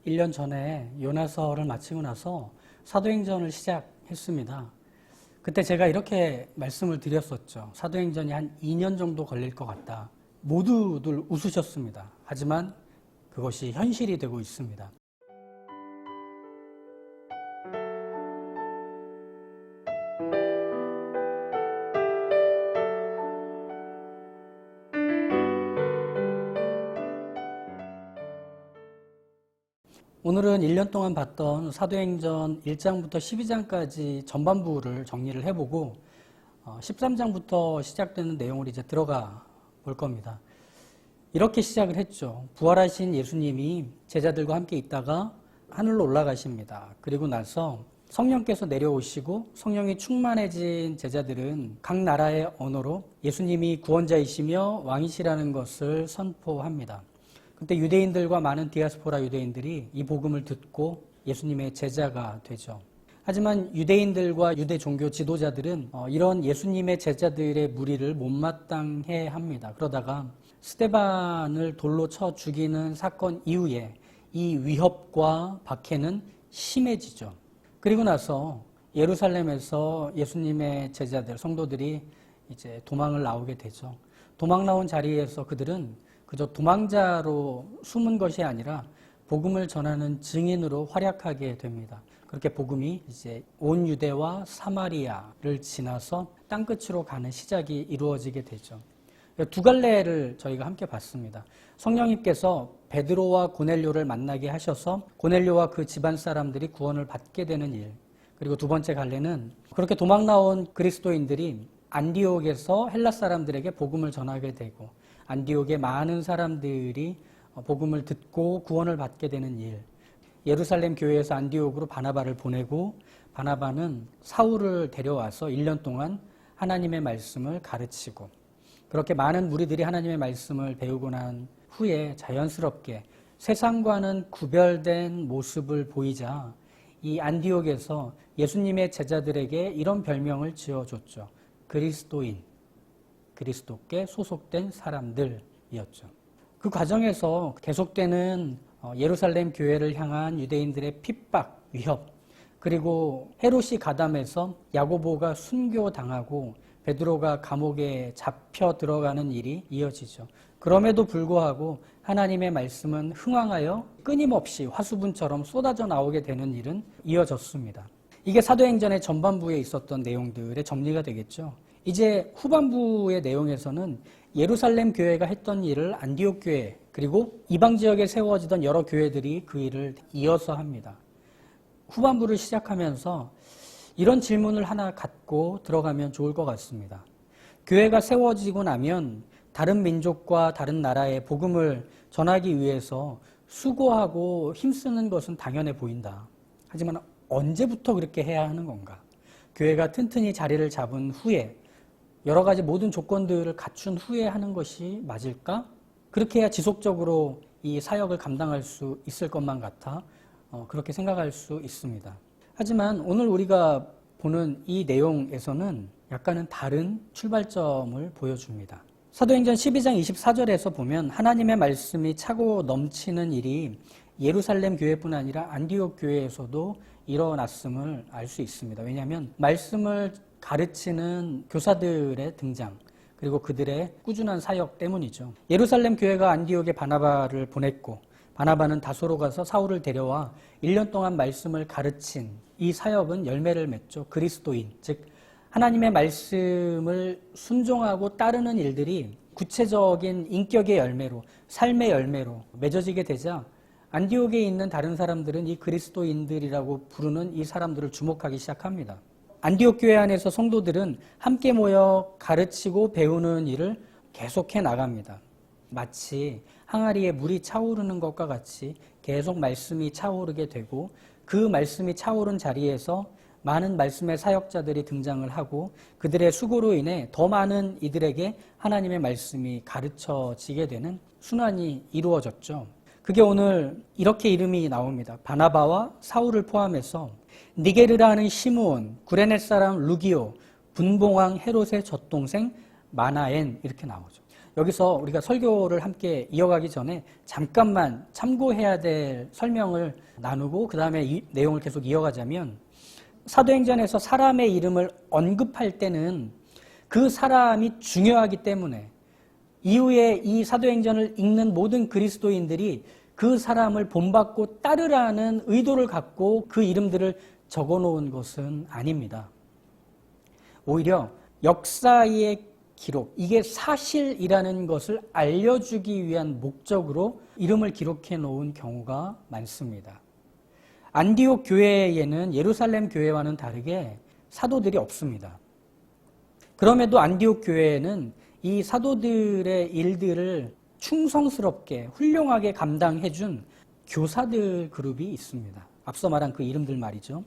1년 전에 요나서를 마치고 나서 사도행전을 시작했습니다. 그때 제가 이렇게 말씀을 드렸었죠. 사도행전이 한 2년 정도 걸릴 것 같다. 모두들 웃으셨습니다. 하지만 그것이 현실이 되고 있습니다. 오늘은 1년 동안 봤던 사도행전 1장부터 12장까지 전반부를 정리를 해보고 13장부터 시작되는 내용을 이제 들어가 볼 겁니다. 이렇게 시작을 했죠. 부활하신 예수님이 제자들과 함께 있다가 하늘로 올라가십니다. 그리고 나서 성령께서 내려오시고 성령이 충만해진 제자들은 각 나라의 언어로 예수님이 구원자이시며 왕이시라는 것을 선포합니다. 그때 유대인들과 많은 디아스포라 유대인들이 이 복음을 듣고 예수님의 제자가 되죠. 하지만 유대인들과 유대 종교 지도자들은 이런 예수님의 제자들의 무리를 못마땅해 합니다. 그러다가 스데반을 돌로 쳐 죽이는 사건 이후에 이 위협과 박해는 심해지죠. 그리고 나서 예루살렘에서 예수님의 제자들, 성도들이 이제 도망을 나오게 되죠. 도망 나온 자리에서 그들은 그저 도망자로 숨은 것이 아니라 복음을 전하는 증인으로 활약하게 됩니다. 그렇게 복음이 이제 온 유대와 사마리아를 지나서 땅끝으로 가는 시작이 이루어지게 되죠. 두 갈래를 저희가 함께 봤습니다. 성령님께서 베드로와 고넬료를 만나게 하셔서 고넬료와 그 집안 사람들이 구원을 받게 되는 일. 그리고 두 번째 갈래는 그렇게 도망 나온 그리스도인들이 안디옥에서 헬라 사람들에게 복음을 전하게 되고 안디옥의 많은 사람들이 복음을 듣고 구원을 받게 되는 일. 예루살렘 교회에서 안디옥으로 바나바를 보내고 바나바는 사울을 데려와서 1년 동안 하나님의 말씀을 가르치고 그렇게 많은 무리들이 하나님의 말씀을 배우고 난 후에 자연스럽게 세상과는 구별된 모습을 보이자 이 안디옥에서 예수님의 제자들에게 이런 별명을 지어줬죠. 그리스도인. 그리스도께 소속된 사람들이었죠. 그 과정에서 계속되는 예루살렘 교회를 향한 유대인들의 핍박, 위협, 그리고 헤롯이 가담해서 야고보가 순교당하고 베드로가 감옥에 잡혀 들어가는 일이 이어지죠. 그럼에도 불구하고 하나님의 말씀은 흥황하여 끊임없이 화수분처럼 쏟아져 나오게 되는 일은 이어졌습니다. 이게 사도행전의 전반부에 있었던 내용들의 정리가 되겠죠. 이제 후반부의 내용에서는 예루살렘 교회가 했던 일을 안디옥 교회 그리고 이방 지역에 세워지던 여러 교회들이 그 일을 이어서 합니다. 후반부를 시작하면서 이런 질문을 하나 갖고 들어가면 좋을 것 같습니다. 교회가 세워지고 나면 다른 민족과 다른 나라에 복음을 전하기 위해서 수고하고 힘쓰는 것은 당연해 보인다. 하지만 언제부터 그렇게 해야 하는 건가? 교회가 튼튼히 자리를 잡은 후에 여러 가지 모든 조건들을 갖춘 후에 하는 것이 맞을까? 그렇게 해야 지속적으로 이 사역을 감당할 수 있을 것만 같아 그렇게 생각할 수 있습니다. 하지만 오늘 우리가 보는 이 내용에서는 약간은 다른 출발점을 보여줍니다. 사도행전 12장 24절에서 보면 하나님의 말씀이 차고 넘치는 일이 예루살렘 교회뿐 아니라 안디옥 교회에서도 일어났음을 알 수 있습니다. 왜냐하면 말씀을 가르치는 교사들의 등장 그리고 그들의 꾸준한 사역 때문이죠. 예루살렘 교회가 안디옥에 바나바를 보냈고 바나바는 다소로 가서 사울을 데려와 1년 동안 말씀을 가르친 이 사역은 열매를 맺죠. 그리스도인, 즉 하나님의 말씀을 순종하고 따르는 일들이 구체적인 인격의 열매로 삶의 열매로 맺어지게 되자 안디옥에 있는 다른 사람들은 이 그리스도인들이라고 부르는 이 사람들을 주목하기 시작합니다. 안디옥 교회 안에서 성도들은 함께 모여 가르치고 배우는 일을 계속해 나갑니다. 마치 항아리에 물이 차오르는 것과 같이 계속 말씀이 차오르게 되고 그 말씀이 차오른 자리에서 많은 말씀의 사역자들이 등장을 하고 그들의 수고로 인해 더 많은 이들에게 하나님의 말씀이 가르쳐지게 되는 순환이 이루어졌죠. 그게 오늘 이렇게 이름이 나옵니다. 바나바와 사울을 포함해서 니게르라는 시므온, 구레네 사람 루기오, 분봉왕 헤롯의 젖동생 마나엔 이렇게 나오죠. 여기서 우리가 설교를 함께 이어가기 전에 잠깐만 참고해야 될 설명을 나누고 그 다음에 이 내용을 계속 이어가자면, 사도행전에서 사람의 이름을 언급할 때는 그 사람이 중요하기 때문에 이후에 이 사도행전을 읽는 모든 그리스도인들이 그 사람을 본받고 따르라는 의도를 갖고 그 이름들을 적어놓은 것은 아닙니다. 오히려 역사의 기록, 이게 사실이라는 것을 알려주기 위한 목적으로 이름을 기록해 놓은 경우가 많습니다. 안디옥 교회에는 예루살렘 교회와는 다르게 사도들이 없습니다. 그럼에도 안디옥 교회에는 이 사도들의 일들을 충성스럽게 훌륭하게 감당해준 교사들 그룹이 있습니다. 앞서 말한 그 이름들 말이죠.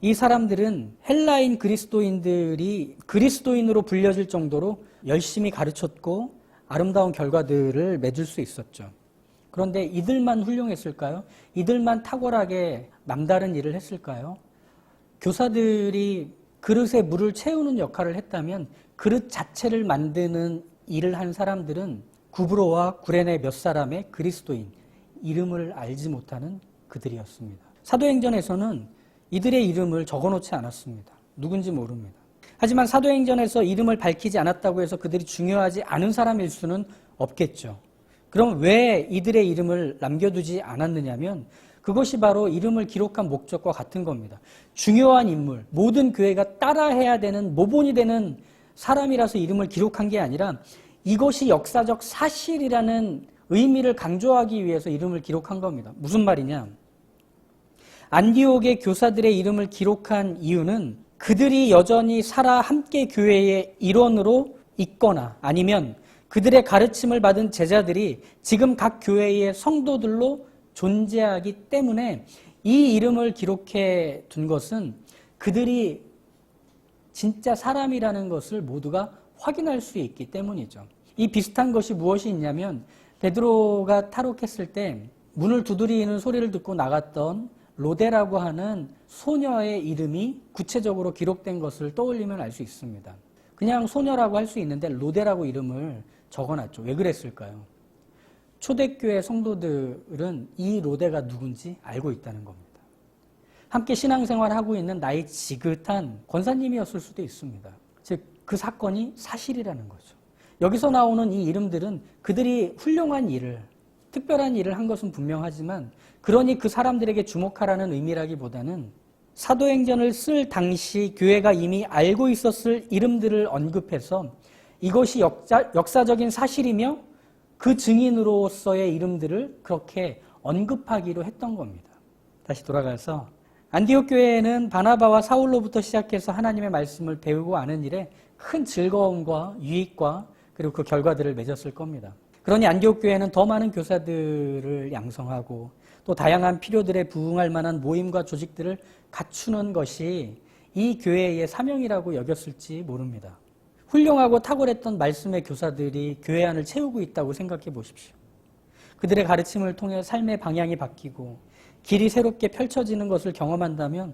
이 사람들은 헬라인 그리스도인들이 그리스도인으로 불려질 정도로 열심히 가르쳤고 아름다운 결과들을 맺을 수 있었죠. 그런데 이들만 훌륭했을까요? 이들만 탁월하게 남다른 일을 했을까요? 교사들이 그릇에 물을 채우는 역할을 했다면 그릇 자체를 만드는 일을 한 사람들은 구브로와 구레네 몇 사람의 그리스도인, 이름을 알지 못하는 그들이었습니다. 사도행전에서는 이들의 이름을 적어놓지 않았습니다. 누군지 모릅니다. 하지만 사도행전에서 이름을 밝히지 않았다고 해서 그들이 중요하지 않은 사람일 수는 없겠죠. 그럼 왜 이들의 이름을 남겨두지 않았느냐면 그것이 바로 이름을 기록한 목적과 같은 겁니다. 중요한 인물, 모든 교회가 따라해야 되는 모본이 되는 사람이라서 이름을 기록한 게 아니라 이것이 역사적 사실이라는 의미를 강조하기 위해서 이름을 기록한 겁니다. 무슨 말이냐? 안디옥의 교사들의 이름을 기록한 이유는 그들이 여전히 살아 함께 교회의 일원으로 있거나 아니면 그들의 가르침을 받은 제자들이 지금 각 교회의 성도들로 존재하기 때문에 이 이름을 기록해 둔 것은 그들이 진짜 사람이라는 것을 모두가 확인할 수 있기 때문이죠. 이 비슷한 것이 무엇이 있냐면 베드로가 탈옥했을 때 문을 두드리는 소리를 듣고 나갔던 로데라고 하는 소녀의 이름이 구체적으로 기록된 것을 떠올리면 알 수 있습니다. 그냥 소녀라고 할 수 있는데 로데라고 이름을 적어놨죠. 왜 그랬을까요? 초대교회 성도들은 이 로데가 누군지 알고 있다는 겁니다. 함께 신앙생활하고 있는 나이 지긋한 권사님이었을 수도 있습니다. 즉, 그 사건이 사실이라는 거죠. 여기서 나오는 이 이름들은 그들이 훌륭한 일을, 특별한 일을 한 것은 분명하지만 그러니 그 사람들에게 주목하라는 의미라기보다는 사도행전을 쓸 당시 교회가 이미 알고 있었을 이름들을 언급해서 이것이 역사적인 사실이며 그 증인으로서의 이름들을 그렇게 언급하기로 했던 겁니다. 다시 돌아가서 안디옥 교회에는 바나바와 사울로부터 시작해서 하나님의 말씀을 배우고 아는 일에 큰 즐거움과 유익과 그리고 그 결과들을 맺었을 겁니다. 그러니 안디옥 교회는 더 많은 교사들을 양성하고 또 다양한 필요들에 부응할 만한 모임과 조직들을 갖추는 것이 이 교회의 사명이라고 여겼을지 모릅니다. 훌륭하고 탁월했던 말씀의 교사들이 교회 안을 채우고 있다고 생각해 보십시오. 그들의 가르침을 통해 삶의 방향이 바뀌고 길이 새롭게 펼쳐지는 것을 경험한다면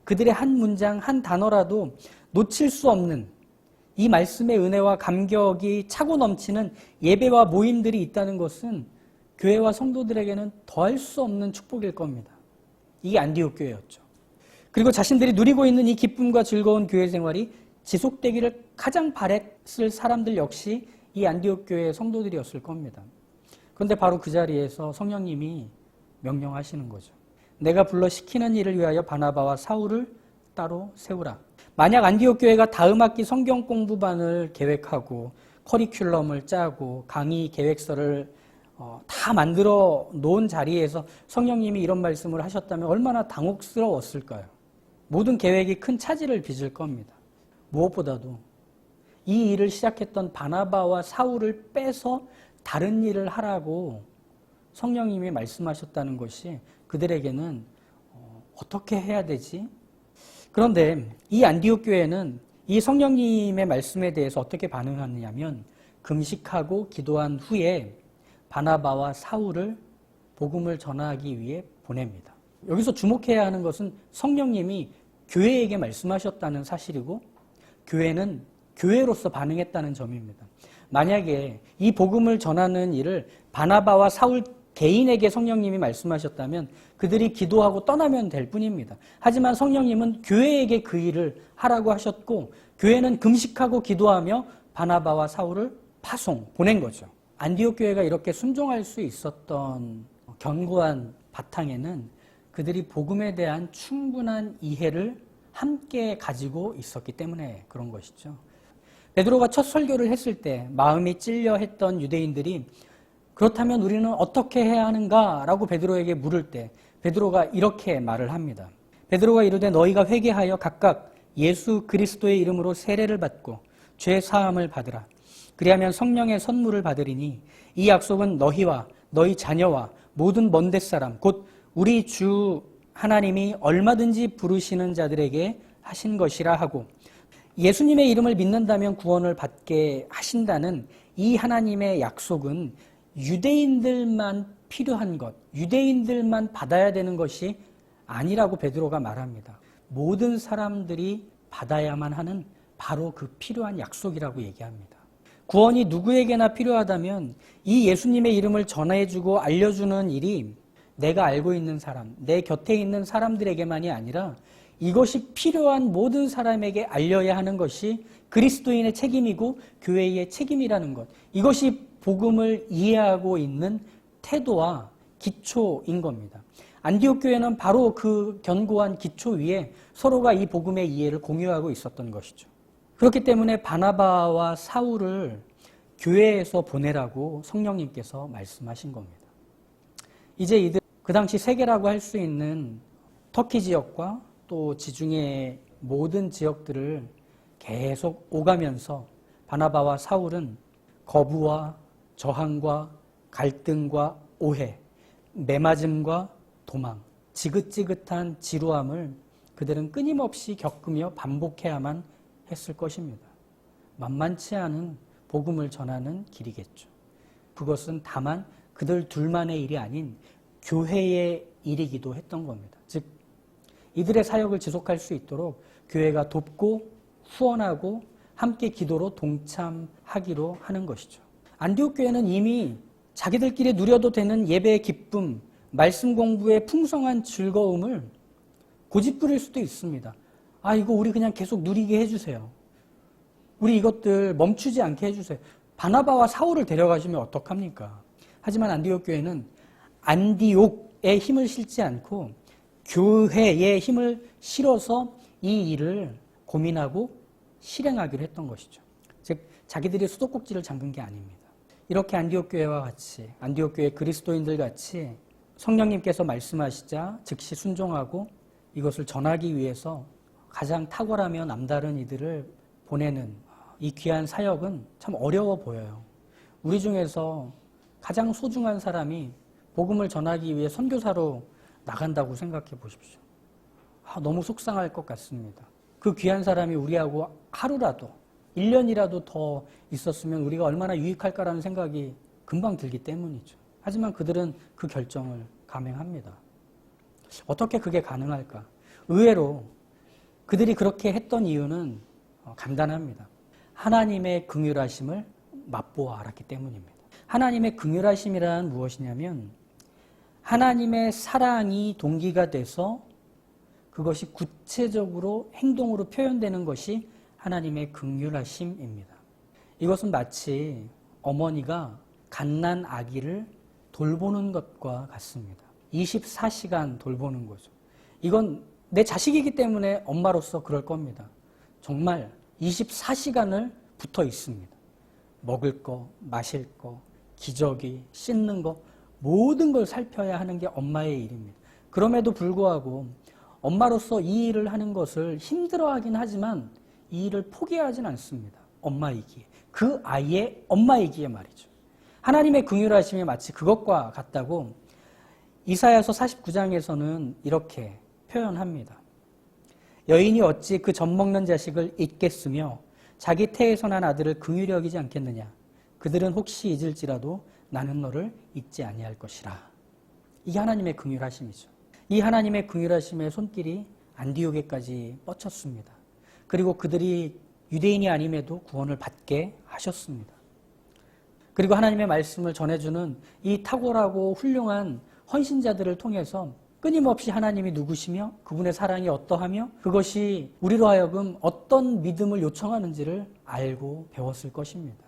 그들의 한 문장, 한 단어라도 놓칠 수 없는 이 말씀의 은혜와 감격이 차고 넘치는 예배와 모임들이 있다는 것은 교회와 성도들에게는 더할 수 없는 축복일 겁니다. 이게 안디옥 교회였죠. 그리고 자신들이 누리고 있는 이 기쁨과 즐거운 교회 생활이 지속되기를 가장 바랬을 사람들 역시 이 안디옥 교회의 성도들이었을 겁니다. 그런데 바로 그 자리에서 성령님이 명령하시는 거죠. 내가 불러 시키는 일을 위하여 바나바와 사울을 따로 세우라. 만약 안디옥 교회가 다음 학기 성경 공부반을 계획하고 커리큘럼을 짜고 강의 계획서를 다 만들어 놓은 자리에서 성령님이 이런 말씀을 하셨다면 얼마나 당혹스러웠을까요? 모든 계획이 큰 차질을 빚을 겁니다. 무엇보다도 이 일을 시작했던 바나바와 사울을 빼서 다른 일을 하라고 성령님이 말씀하셨다는 것이 그들에게는 어떻게 해야 되지? 그런데 이 안디옥 교회는 이 성령님의 말씀에 대해서 어떻게 반응하느냐면 금식하고 기도한 후에 바나바와 사울을 복음을 전하기 위해 보냅니다. 여기서 주목해야 하는 것은 성령님이 교회에게 말씀하셨다는 사실이고 교회는 교회로서 반응했다는 점입니다. 만약에 이 복음을 전하는 일을 바나바와 사울 개인에게 성령님이 말씀하셨다면 그들이 기도하고 떠나면 될 뿐입니다. 하지만 성령님은 교회에게 그 일을 하라고 하셨고 교회는 금식하고 기도하며 바나바와 사울을 보낸 거죠. 안디옥 교회가 이렇게 순종할 수 있었던 견고한 바탕에는 그들이 복음에 대한 충분한 이해를 함께 가지고 있었기 때문에 그런 것이죠. 베드로가 첫 설교를 했을 때 마음이 찔려 했던 유대인들이 그렇다면 우리는 어떻게 해야 하는가라고 베드로에게 물을 때 베드로가 이렇게 말을 합니다. 베드로가 이르되 너희가 회개하여 각각 예수 그리스도의 이름으로 세례를 받고 죄 사함을 받으라. 그리하면 성령의 선물을 받으리니 이 약속은 너희와 너희 자녀와 모든 먼 데 사람 곧 우리 주 하나님이 얼마든지 부르시는 자들에게 하신 것이라 하고 예수님의 이름을 믿는다면 구원을 받게 하신다는 이 하나님의 약속은 유대인들만 필요한 것, 유대인들만 받아야 되는 것이 아니라고 베드로가 말합니다. 모든 사람들이 받아야만 하는 바로 그 필요한 약속이라고 얘기합니다. 구원이 누구에게나 필요하다면 이 예수님의 이름을 전해주고 알려주는 일이 내가 알고 있는 사람, 내 곁에 있는 사람들에게만이 아니라 이것이 필요한 모든 사람에게 알려야 하는 것이 그리스도인의 책임이고 교회의 책임이라는 것. 이것이 복음을 이해하고 있는 태도와 기초인 겁니다. 안디옥 교회는 바로 그 견고한 기초 위에 서로가 이 복음의 이해를 공유하고 있었던 것이죠. 그렇기 때문에 바나바와 사울을 교회에서 보내라고 성령님께서 말씀하신 겁니다. 이제 이들 그 당시 세계라고 할 수 있는 터키 지역과 또 지중해 모든 지역들을 계속 오가면서 바나바와 사울은 거부와 저항과 갈등과 오해, 매맞음과 도망, 지긋지긋한 지루함을 그들은 끊임없이 겪으며 반복해야만 했을 것입니다. 만만치 않은 복음을 전하는 길이겠죠. 그것은 다만 그들 둘만의 일이 아닌 교회의 일이기도 했던 겁니다. 즉 이들의 사역을 지속할 수 있도록 교회가 돕고 후원하고 함께 기도로 동참하기로 하는 것이죠. 안디옥 교회는 이미 자기들끼리 누려도 되는 예배의 기쁨, 말씀 공부의 풍성한 즐거움을 고집부릴 수도 있습니다. 이거 우리 그냥 계속 누리게 해주세요. 우리 이것들 멈추지 않게 해주세요. 바나바와 사울을 데려가시면 어떡합니까? 하지만 안디옥 교회는 안디옥에 힘을 실지 않고 교회에 힘을 실어서 이 일을 고민하고 실행하기로 했던 것이죠. 즉 자기들이 수도꼭지를 잠근 게 아닙니다. 이렇게 안디옥 교회와 같이 안디옥 교회 그리스도인들 같이 성령님께서 말씀하시자 즉시 순종하고 이것을 전하기 위해서 가장 탁월하며 남다른 이들을 보내는 이 귀한 사역은 참 어려워 보여요. 우리 중에서 가장 소중한 사람이 복음을 전하기 위해 선교사로 나간다고 생각해 보십시오. 너무 속상할 것 같습니다. 그 귀한 사람이 우리하고 하루라도 1년이라도 더 있었으면 우리가 얼마나 유익할까라는 생각이 금방 들기 때문이죠. 하지만 그들은 그 결정을 감행합니다. 어떻게 그게 가능할까? 의외로 그들이 그렇게 했던 이유는 간단합니다. 하나님의 긍휼하심을 맛보아 알았기 때문입니다. 하나님의 긍휼하심이란 무엇이냐면 하나님의 사랑이 동기가 돼서 그것이 구체적으로 행동으로 표현되는 것이 하나님의 긍휼하심입니다. 이것은 마치 어머니가 갓난 아기를 돌보는 것과 같습니다. 24시간 돌보는 거죠. 이건 내 자식이기 때문에 엄마로서 그럴 겁니다. 정말 24시간을 붙어 있습니다. 먹을 거, 마실 거, 기저귀, 씻는 거 모든 걸 살펴야 하는 게 엄마의 일입니다. 그럼에도 불구하고 엄마로서 이 일을 하는 것을 힘들어하긴 하지만 이 일을 포기하진 않습니다. 엄마이기에. 그 아이의 엄마이기에 말이죠. 하나님의 긍휼하심이 마치 그것과 같다고 이사야서 49장에서는 이렇게 표현합니다. 여인이 어찌 그 젖먹는 자식을 잊겠으며 자기 태에서 난 아들을 긍휼히 여기지 않겠느냐. 그들은 혹시 잊을지라도 나는 너를 잊지 아니할 것이라. 이게 하나님의 긍휼하심이죠. 이 하나님의 긍휼하심의 손길이 안디옥에까지 뻗쳤습니다. 그리고 그들이 유대인이 아님에도 구원을 받게 하셨습니다. 그리고 하나님의 말씀을 전해주는 이 탁월하고 훌륭한 헌신자들을 통해서 끊임없이 하나님이 누구시며 그분의 사랑이 어떠하며 그것이 우리로 하여금 어떤 믿음을 요청하는지를 알고 배웠을 것입니다.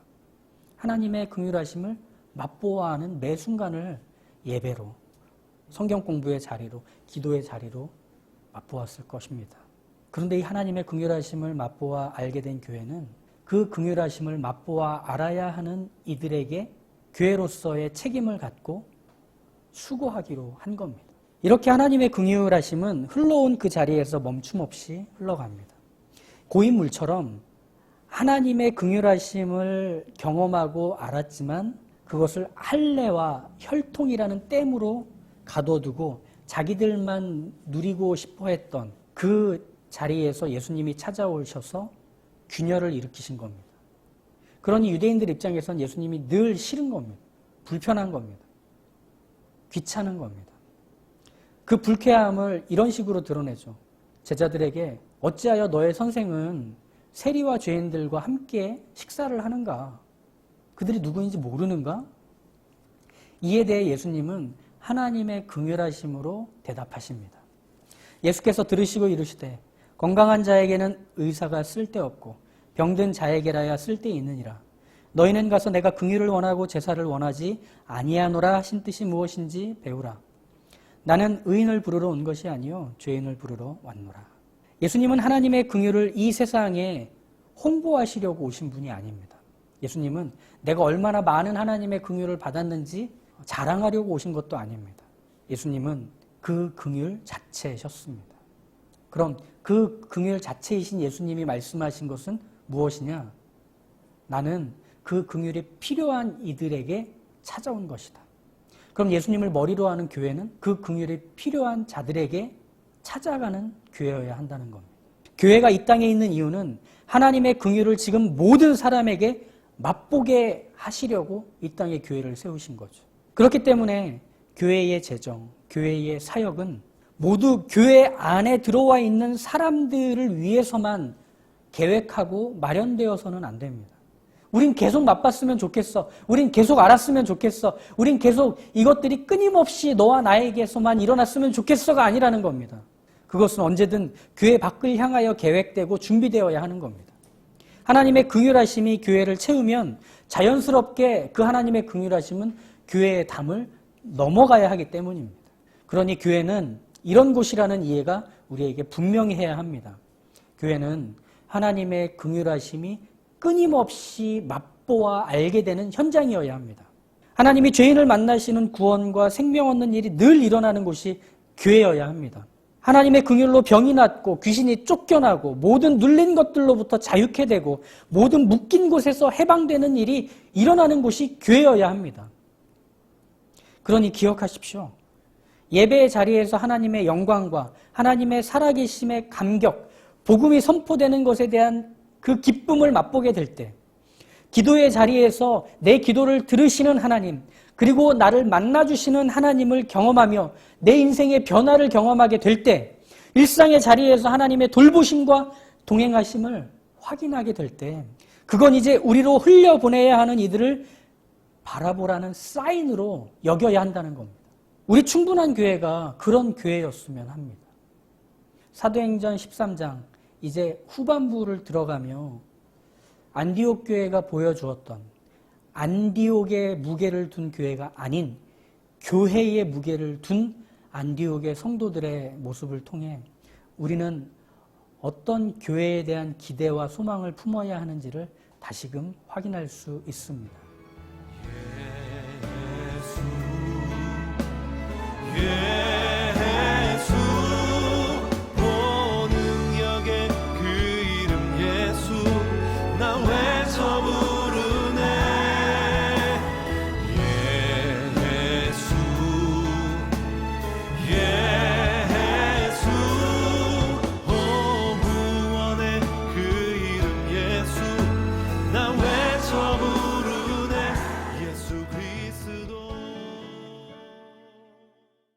하나님의 긍휼하심을 맛보아하는 매 순간을 예배로, 성경 공부의 자리로, 기도의 자리로 맛보았을 것입니다. 그런데 이 하나님의 긍휼하심을 맛보아 알게 된 교회는 그 긍휼하심을 맛보아 알아야 하는 이들에게 교회로서의 책임을 갖고 수고하기로 한 겁니다. 이렇게 하나님의 긍휼하심은 흘러온 그 자리에서 멈춤 없이 흘러갑니다. 고인물처럼 하나님의 긍휼하심을 경험하고 알았지만 그것을 할례와 혈통이라는 댐으로 가둬두고 자기들만 누리고 싶어 했던 그 자리에서 예수님이 찾아오셔서 균열을 일으키신 겁니다. 그러니 유대인들 입장에선 예수님이 늘 싫은 겁니다. 불편한 겁니다. 귀찮은 겁니다. 그 불쾌함을 이런 식으로 드러내죠. 제자들에게 어찌하여 너의 선생은 세리와 죄인들과 함께 식사를 하는가? 그들이 누구인지 모르는가? 이에 대해 예수님은 하나님의 긍휼하심으로 대답하십니다. 예수께서 들으시고 이르시되 건강한 자에게는 의사가 쓸데없고 병든 자에게라야 쓸데있느니라. 너희는 가서 내가 긍휼을 원하고 제사를 원하지 아니하노라 하신 뜻이 무엇인지 배우라. 나는 의인을 부르러 온 것이 아니요 죄인을 부르러 왔노라. 예수님은 하나님의 긍휼을 이 세상에 홍보하시려고 오신 분이 아닙니다. 예수님은 내가 얼마나 많은 하나님의 긍휼을 받았는지 자랑하려고 오신 것도 아닙니다. 예수님은 그 긍휼 자체셨습니다. 그럼 그 긍휼 자체이신 예수님이 말씀하신 것은 무엇이냐? 나는 그 긍휼이 필요한 이들에게 찾아온 것이다. 그럼 예수님을 머리로 하는 교회는 그 긍휼이 필요한 자들에게 찾아가는 교회여야 한다는 겁니다. 교회가 이 땅에 있는 이유는 하나님의 긍휼을 지금 모든 사람에게 맛보게 하시려고 이 땅에 교회를 세우신 거죠. 그렇기 때문에 교회의 재정, 교회의 사역은 모두 교회 안에 들어와 있는 사람들을 위해서만 계획하고 마련되어서는 안 됩니다. 우린 계속 맛봤으면 좋겠어. 우린 계속 알았으면 좋겠어. 우린 계속 이것들이 끊임없이 너와 나에게서만 일어났으면 좋겠어가 아니라는 겁니다. 그것은 언제든 교회 밖을 향하여 계획되고 준비되어야 하는 겁니다. 하나님의 긍휼하심이 교회를 채우면 자연스럽게 그 하나님의 긍휼하심은 교회의 담을 넘어가야 하기 때문입니다. 그러니 교회는 이런 곳이라는 이해가 우리에게 분명히 해야 합니다. 교회는 하나님의 긍휼하심이 끊임없이 맛보아 알게 되는 현장이어야 합니다. 하나님이 죄인을 만나시는 구원과 생명 얻는 일이 늘 일어나는 곳이 교회여야 합니다. 하나님의 긍휼로 병이 낫고 귀신이 쫓겨나고 모든 눌린 것들로부터 자유케 되고 모든 묶인 곳에서 해방되는 일이 일어나는 곳이 교회여야 합니다. 그러니 기억하십시오. 예배의 자리에서 하나님의 영광과 하나님의 살아계심의 감격, 복음이 선포되는 것에 대한 그 기쁨을 맛보게 될 때, 기도의 자리에서 내 기도를 들으시는 하나님, 그리고 나를 만나주시는 하나님을 경험하며 내 인생의 변화를 경험하게 될 때, 일상의 자리에서 하나님의 돌보심과 동행하심을 확인하게 될 때, 그건 이제 우리로 흘려보내야 하는 이들을 바라보라는 사인으로 여겨야 한다는 겁니다. 우리 충분한 교회가 그런 교회였으면 합니다. 사도행전 13장 이제 후반부를 들어가며 안디옥 교회가 보여주었던 안디옥의 무게를 둔 교회가 아닌 교회의 무게를 둔 안디옥의 성도들의 모습을 통해 우리는 어떤 교회에 대한 기대와 소망을 품어야 하는지를 다시금 확인할 수 있습니다.